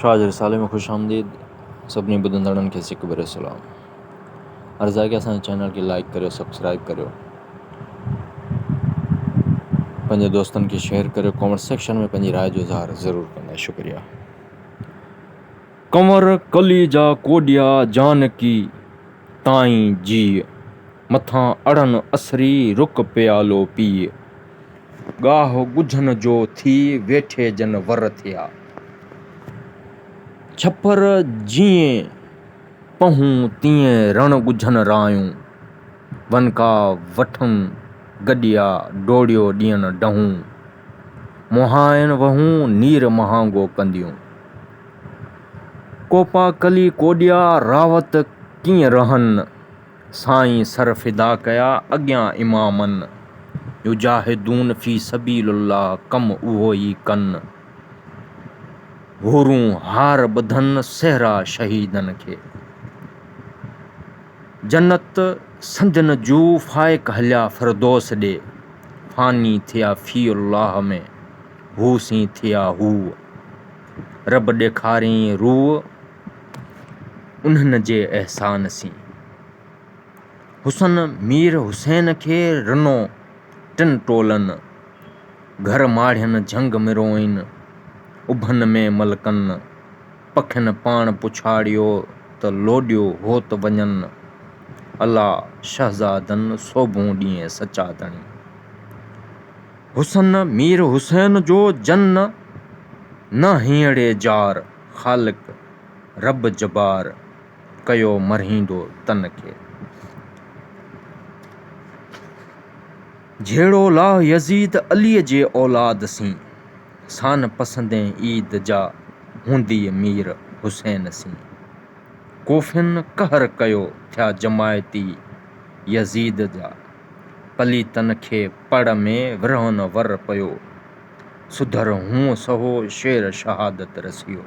शाज रिसाले में खुश आमदीद सभिनी ॿुधंदड़नि खे सिक भरे सलाम। अर्ज़ु आहे कि असांजे चैनल खे लाइक करियो, सब्सक्राइब करियो, पंहिंजे दोस्तनि खे शेयर करियो, कमेंट सेक्शन में पंहिंजी राय जो इज़हार ज़रूरु कंदा। शुक्रिया। कंवर कली जा कोडिया जानकी ताईं जी मथां अड़न असरी रुक प्यालो पीए गाह ॻुझन जो थी वेठे जन वर थिया छपर जीअं पहूं तीअं रण ॻुझन रायूं वनका वठन गॾिया डोड़ियो ॾियन डहूं मुहायन वहूं नीर महांगो कंदियूं कोपा कली कोडिया रावत कीअं रहन साईं सर फिदा कया अॻियां इमामन युजाहिदून फी सबीलिल्लाह कम उहो ई कन हूरूं हार ॿधन सहरा शहीदन खे जन्नत संजन जू फाइक हलिया फिरदौस ॾे फानी थिया फी अल्लाह में हूसी थिया हू रब ॾेखारियईं रूह उन्हनि जे एहसान सी हुसन मीर हुसैन खे रिनो टिन टोलनि घर माढ़ियनि झंग में रोइन उभन में मलकनि पखियुनि पाण पुछाड़ियो त लोॾियो हो त वञनि अला शहज़ादनि सोभूं ॾींहं सचा धणी हुसन मीर हुसैन जो जन्न न हींअड़े जार ख़ालिक रब जबार कयो मरहींदो तन खे जहिड़ो ला यज़ीद अलीअ जे औलाद सी सान पसंदे ईद जा हूंदी मीर हुसैन सी कोफ़िन कहर कयो थिया जमायती यज़ीद जा पलीतन खे पड़ में विरहन वर पियो सुधर हूं सहो शेर शहादत रसियो।